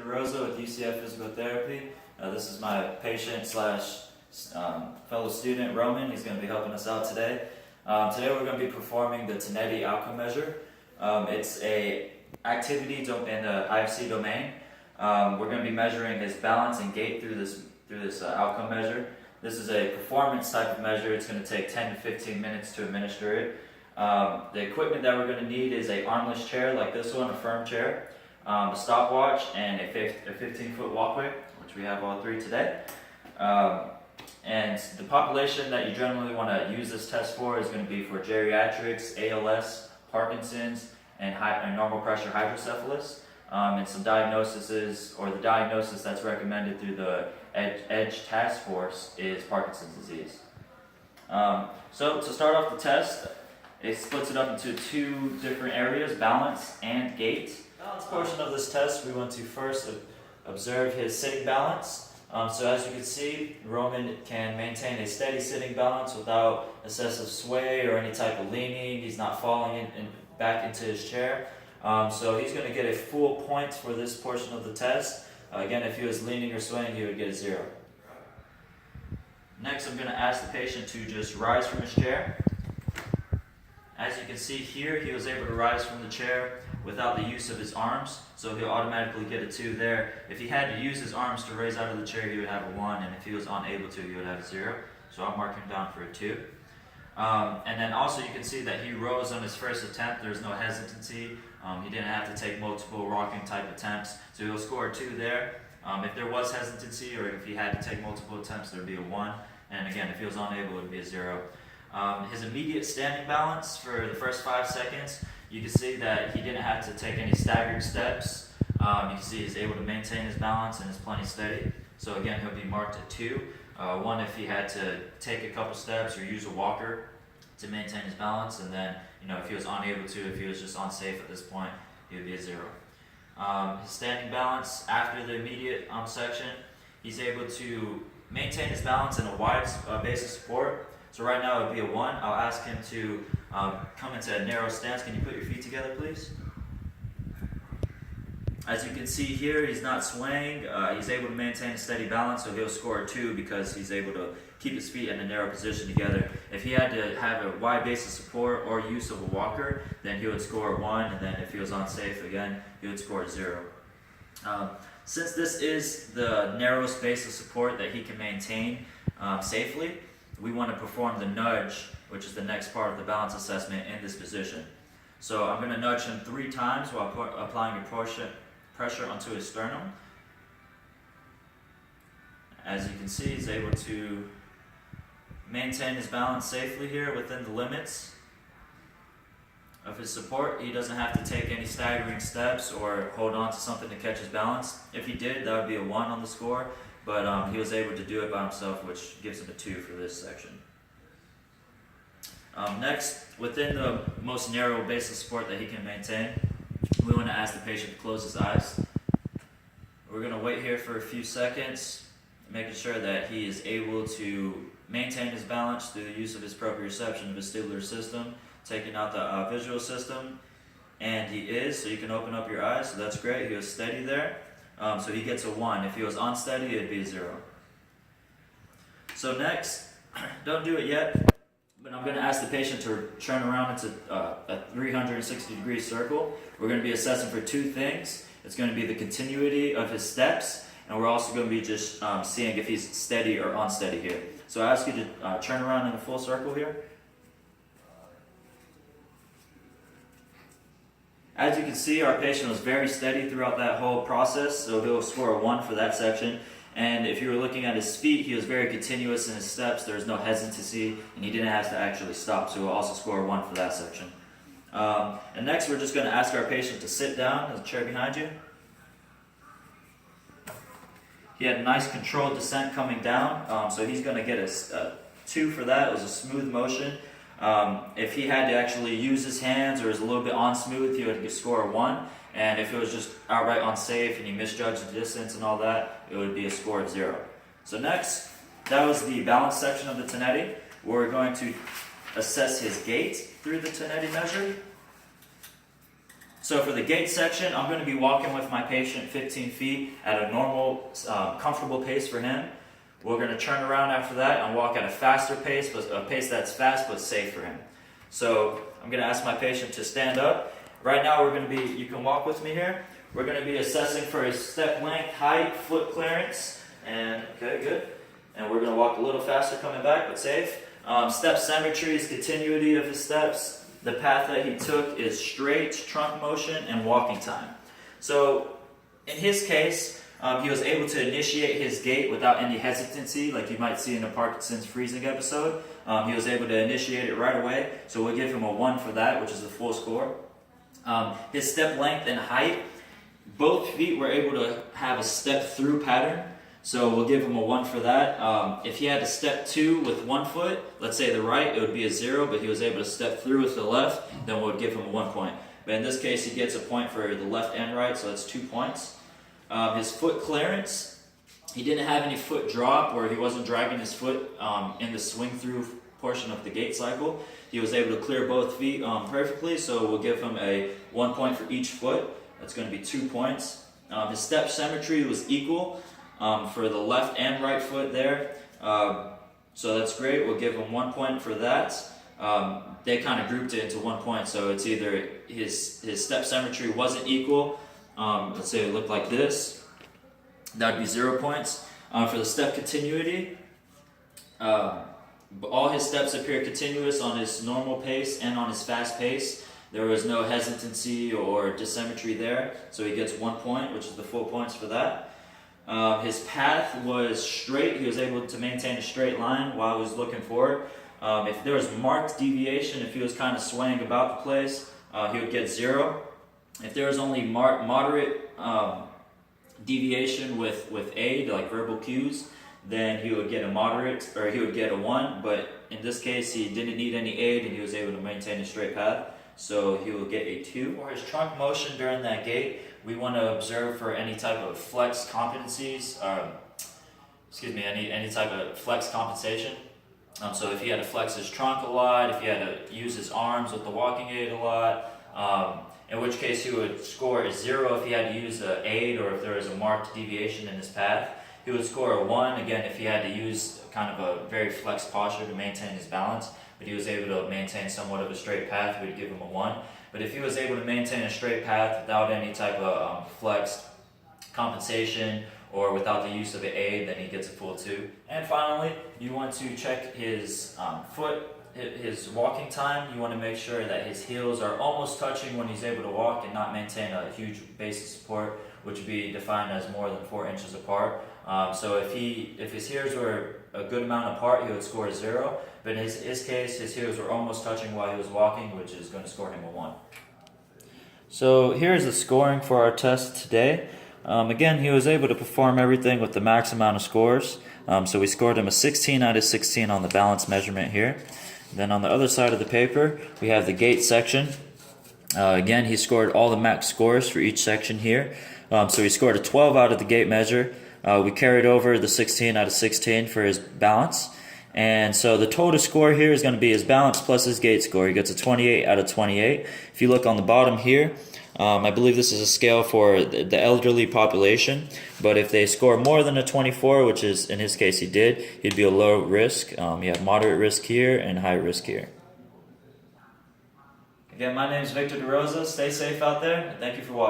DeRosa with UCF Physical Therapy. This is my patient slash fellow student, Roman. He's going to be helping us out today. Today we're going to be performing the Tinetti outcome measure. It's a activity in the IFC domain. We're going to be measuring his balance and gait through this outcome measure. This is a performance type of measure. It's going to take 10 to 15 minutes to administer it. The equipment that we're going to need is a armless chair like this one, a firm chair, a stopwatch, and a 15-foot walkway, which we have all three today. And the population that you generally want to use this test for is going to be for geriatrics, ALS, Parkinson's, and normal pressure hydrocephalus. And some diagnoses, or the diagnosis that's recommended through the EDGE task force is Parkinson's disease. So to start off the test, it splits it up into two different areas, balance and gait. Balance portion of this test, we want to first observe his sitting balance. So as you can see, Roman can maintain a steady sitting balance without excessive sway or any type of leaning. He's not falling back into his chair. So he's going to get a full point for this portion of the test. Again, if he was leaning or swaying, he would get a 0. Next, I'm going to ask the patient to just rise from his chair. As you can see here, he was able to rise from the chair without the use of his arms, so he'll automatically get a 2 there. If he had to use his arms to raise out of the chair, he would have a 1, and if he was unable to, he would have a 0. So I'll mark him down for a 2. And then also you can see that he rose on his first attempt. There's no hesitancy. He didn't have to take multiple rocking type attempts, so he'll score a 2 there. If there was hesitancy or if he had to take multiple attempts, there would be a 1. And again, if he was unable, it would be a 0. His immediate standing balance for the first 5 seconds, you can see that he didn't have to take any staggered steps. You can see he's able to maintain his balance and is plenty steady. So again, he'll be marked at 2. 1 if he had to take a couple steps or use a walker to maintain his balance, and then if he was unable to, if he was just unsafe at this point, he would be a 0. His standing balance after the immediate section, he's able to maintain his balance in a wide base of support. So right now it would be a 1. I'll ask him to come into a narrow stance. Can you put your feet together, please? As you can see here, he's not swaying. He's able to maintain a steady balance, so he'll score a 2 because he's able to keep his feet in a narrow position together. If he had to have a wide base of support or use of a walker, then he would score a 1, and then if he was unsafe again, he would score a 0. Since this is the narrowest base of support that he can maintain safely, we want to perform the nudge, which is the next part of the balance assessment in this position. So I'm going to nudge him 3 times while applying pressure onto his sternum. As you can see, he's able to maintain his balance safely here within the limits of his support. He doesn't have to take any staggering steps or hold on to something to catch his balance. If he did, that would be a 1 on the score, but he was able to do it by himself, which gives him a 2 for this section. Next, within the most narrow base of support that he can maintain, we want to ask the patient to close his eyes. We're going to wait here for a few seconds, making sure that he is able to maintain his balance through the use of his proprioception vestibular system, taking out the visual system, and he is, so you can open up your eyes, so that's great. He was steady there, so he gets a 1. If he was unsteady, it'd be a 0. So next, don't do it yet, but I'm going to ask the patient to turn around into a 360-degree circle. We're going to be assessing for 2 things. It's going to be the continuity of his steps, and we're also going to be just seeing if he's steady or unsteady here. So I ask you to turn around in a full circle here. As you can see, our patient was very steady throughout that whole process, so he'll score a 1 for that section. And if you were looking at his feet, he was very continuous in his steps. There was no hesitancy, and he didn't have to actually stop, so he'll also score a 1 for that section. And next, we're just going to ask our patient to sit down. There's a chair behind you. He had a nice controlled descent coming down, so he's going to get a 2 for that. It was a smooth motion. If he had to actually use his hands or was a little bit unsmooth, he would score a 1. And if it was just outright unsafe and he misjudged the distance and all that, it would be a score of 0. So next, that was the balance section of the Tinetti. We're going to assess his gait through the Tinetti measure. So for the gait section, I'm going to be walking with my patient 15 feet at a normal, comfortable pace for him. We're going to turn around after that and walk at a faster pace, but a pace that's fast but safe for him. So I'm going to ask my patient to stand up. Right now we're going to be, you can walk with me here. We're going to be assessing for his step length, height, foot clearance, and okay, good. And we're going to walk a little faster coming back, but safe. Step symmetry is continuity of his steps. The path that he took is straight, trunk motion, and walking time. So in his case, he was able to initiate his gait without any hesitancy, like you might see in a Parkinson's freezing episode. He was able to initiate it right away, so we'll give him a 1 for that, which is the full score. His step length and height, both feet were able to have a step through pattern. So we'll give him a 1 for that. If he had a step 2 with one foot, let's say the right, it would be a 0, but he was able to step through with the left, then we'll give him a 1 point. But in this case, he gets a point for the left and right, so that's 2 points. His foot clearance, he didn't have any foot drop, or he wasn't dragging his foot in the swing through portion of the gait cycle. He was able to clear both feet perfectly, so we'll give him a 1 point for each foot. That's going to be 2 points. His step symmetry was equal. For the left and right foot there, so that's great. We'll give him 1 point for that. They kind of grouped it into 1 point, so it's either his step symmetry wasn't equal. Let's say it looked like this. That would be 0 points. For the step continuity, all his steps appear continuous on his normal pace and on his fast pace. There was no hesitancy or dissymmetry there, so he gets 1 point, which is the full points for that. His path was straight. He was able to maintain a straight line while he was looking forward. If there was marked deviation, if he was kind of swaying about the place, he would get 0. If there was only moderate deviation with aid, like verbal cues, then he would get a moderate, or he would get a 1. But in this case, he didn't need any aid, and he was able to maintain a straight path, so he will get a 2. For his trunk motion during that gait, we want to observe for any type of flex competencies, any type of flex compensation. So if he had to flex his trunk a lot, if he had to use his arms with the walking aid a lot, in which case he would score a 0 if he had to use an aid or if there was a marked deviation in his path. He would score a 1, again, if he had to use kind of a very flexed posture to maintain his balance, but he was able to maintain somewhat of a straight path, we would give him a 1. But if he was able to maintain a straight path without any type of flexed compensation or without the use of an aid, then he gets a full 2. And finally, you want to check his his walking time. You want to make sure that his heels are almost touching when he's able to walk and not maintain a huge base of support, which would be defined as more than 4 inches apart. So if his heels were a good amount apart, he would score a 0. But in his case, his heels were almost touching while he was walking, which is going to score him a 1. So here's the scoring for our test today. Again, he was able to perform everything with the max amount of scores. So we scored him a 16 out of 16 on the balance measurement here. Then on the other side of the paper, we have the gait section. Again, he scored all the max scores for each section here. So he scored a 12 out of the gait measure. We carried over the 16 out of 16 for his balance. And so the total score here is going to be his balance plus his gait score. He gets a 28 out of 28. If you look on the bottom here, I believe this is a scale for the elderly population. But if they score more than a 24, which is in his case he did, he'd be a low risk. You have moderate risk here and high risk here. Again, my name is Victor DeRosa. Stay safe out there. Thank you for watching.